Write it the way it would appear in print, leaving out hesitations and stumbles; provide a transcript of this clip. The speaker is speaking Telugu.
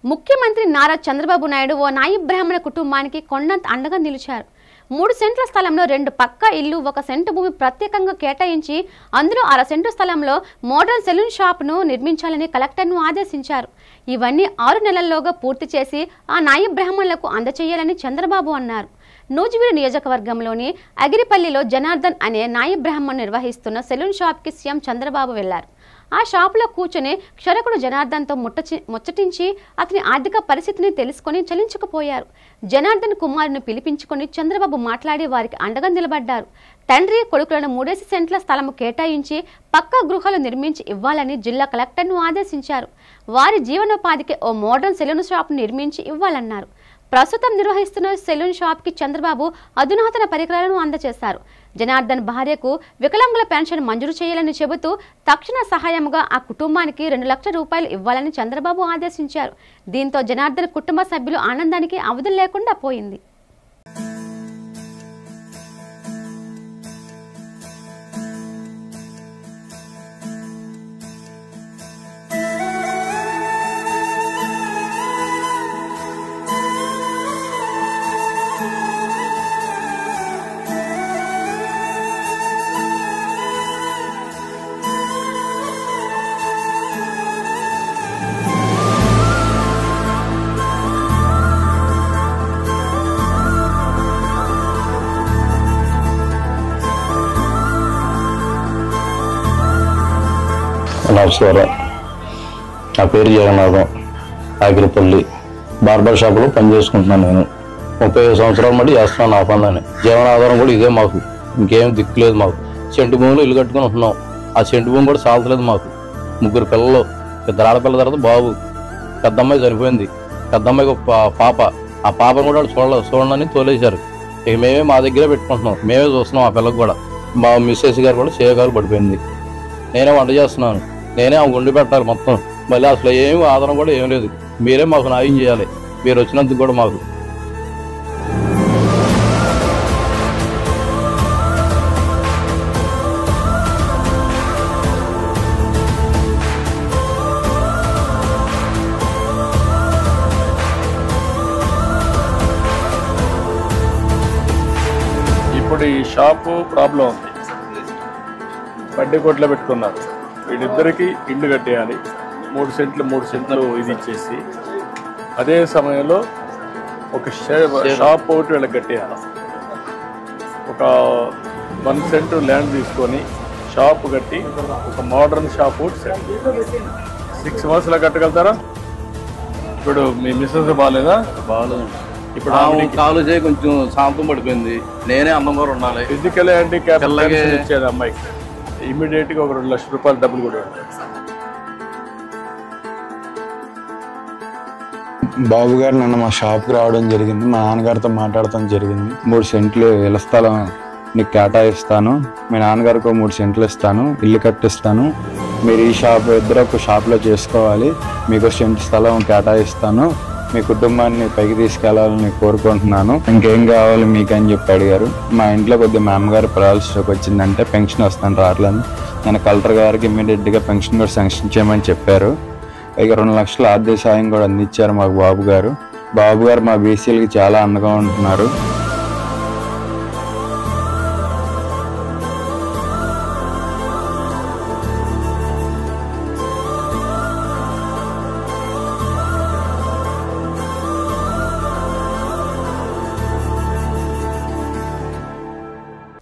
ముఖ్యమంత్రి నారా చంద్రబాబు నాయుడు ఓ నాయి బ్రాహ్మణ కుటుంబానికి కొండంత అండగా నిలిచారు. 3 సెంట్ల స్థలంలో 2 పక్కా ఇల్లు, 1 సెంటు భూమి ప్రత్యేకంగా కేటాయించి అందులో 1/2 సెంటు స్థలంలో మోడర్న్ సెలూన్ షాప్ను నిర్మించాలని కలెక్టర్ను ఆదేశించారు. ఇవన్నీ 6 నెలల్లోగా పూర్తి చేసి ఆ నాయి బ్రాహ్మణులకు అందచేయాలని చంద్రబాబు అన్నారు. నూజివీడు నియోజకవర్గంలోని అగిరిపల్లిలో జనార్దన్ అనే నాయి బ్రాహ్మణ్ నిర్వహిస్తున్న సెలూన్ షాప్కి సీఎం చంద్రబాబు వెళ్లారు. ఆ షాపులో కూర్చుని క్షరకుడు జనార్దన్తో ముచ్చటించి అతని ఆర్థిక పరిస్థితిని తెలుసుకొని చలించకపోయారు. జనార్దన్ కుమారుని పిలిపించుకొని చంద్రబాబు మాట్లాడి వారికి అండగా నిలబడ్డారు. తండ్రి కొడుకులను 3 సెంట్ల స్థలము కేటాయించి పక్కా గృహాలు నిర్మించి ఇవ్వాలని జిల్లా కలెక్టర్ను ఆదేశించారు. వారి జీవనోపాధికి ఓ మోడర్న్ సెలూన్ షాప్ నిర్మించి ఇవ్వాలన్నారు. ప్రస్తుతం నిర్వహిస్తున్న సెలూన్ షాప్కి చంద్రబాబు అధునాతన పరికరాలను అందజేశారు. జనార్దన్ భార్యకు వికలాంగుల పెన్షన్ మంజూరు చేయాలని చెబుతూ తక్షణ సహాయముగా ఆ కుటుంబానికి 2 లక్షల రూపాయలు ఇవ్వాలని చంద్రబాబు ఆదేశించారు. దీంతో జనార్దన్ కుటుంబ సభ్యులు ఆనందానికి అవధులు లేకుండా పోయింది. నమస్కారం. నా పేరు జగన్నాథం. ఆగిరిపల్లి బార్బర్ షాపులో పనిచేసుకుంటున్నాను. నేను 35 సంవత్సరాల మట్టి చేస్తున్నాను నా పనులని. జీవనాధారం కూడా ఇదే మాకు, ఇంకేం దిక్కులేదు మాకు. సెంటు భూములు ఇల్లు కట్టుకుని ఉంటున్నాం. ఆ సెంటు భూమి కూడా చాలట్లేదు మాకు. 3 పిల్లలు, 2 ఆడపిల్ల తర్వాత బాబు, పెద్ద అమ్మాయి చనిపోయింది. పెద్ద అమ్మాయికి ఒక పాప, ఆ పాపను కూడా చూడని తోలేశారు. ఇక మేమే మా దగ్గరే పెట్టుకుంటున్నాం, మేమే చూస్తున్నాం. ఆ పిల్లకి కూడా మా మిస్సెస్ గారు కూడా చేయగారు పడిపోయింది. నేనే వంట చేస్తున్నాను, నేనే ఆమె వండి పెట్టాలి మొత్తం. మళ్ళీ అసలు ఏమి ఆధారం కూడా ఏం లేదు. మీరే మాకు న్యాయం చేయాలి. మీరు వచ్చినందుకు కూడా మాకు ఇప్పుడు ఈ షాపు ప్రాబ్లం ఉంది. బడ్డీ కొట్లో పెట్టుకున్నారు. వీళ్ళిద్దరికి ఇల్లు కట్టేయాలి. 3 సెంట్లు ఇది ఇచ్చేసి అదే సమయంలో ఒక షాప్ ఒకటి వీళ్ళకి కట్టేయాలి. ఒక 1 సెంటు ల్యాండ్ తీసుకొని షాప్ కట్టి ఒక మోడర్న్ షాప్ ఒకటి 6 మంత్స్లో కట్టగలుగుతారా? ఇప్పుడు మీ మిస్సెస్ బాగాలేదా? బాగాలేదు. ఇప్పుడు కాలు చేయి కొంచెం శాంతం పడిపోయింది. నేనే అమ్మగారు ఉండాలి. ఫిజికల్ హ్యాండిక్యాప్ ఇచ్చేది అమ్మాయికి ఇమీడియట్గా ఒక 2 లక్షల రూపాయలు డబ్బులు కూడా ఉంటాయి. బాబు గారు నన్ను మా షాప్కి రావడం జరిగింది. మా నాన్నగారితో మాట్లాడటం జరిగింది. 3 సెంట్లు ఇళ్ల స్థలం నీకు కేటాయిస్తాను, మీ నాన్నగారికి 3 సెంట్లు ఇస్తాను, ఇల్లు కట్టిస్తాను, మీరు ఈ షాప్ ఇద్దరు ఒక షాప్లో చేసుకోవాలి, మీకు 1 సెంటు స్థలం కేటాయిస్తాను, మీ కుటుంబాన్ని పైకి తీసుకెళ్లాలని కోరుకుంటున్నాను, ఇంకేం కావాలి మీకు అని చెప్పి అడిగారు. మా ఇంట్లో కొద్దిగా మా అమ్మగారు పారాలిసిస్కి వచ్చిందంటే పెన్షన్ వస్తాను రావట్లేదు. నేను కలెక్టర్ గారికి ఇమ్మీడియట్గా పెన్షన్ కూడా శాంక్షన్ చేయమని చెప్పారు. ఇక 2 లక్షల ఆర్థిక సాయం కూడా అందించారు మాకు బాబు గారు. బాబు గారు మా బీసీలకి చాలా అండగా ఉంటున్నారు.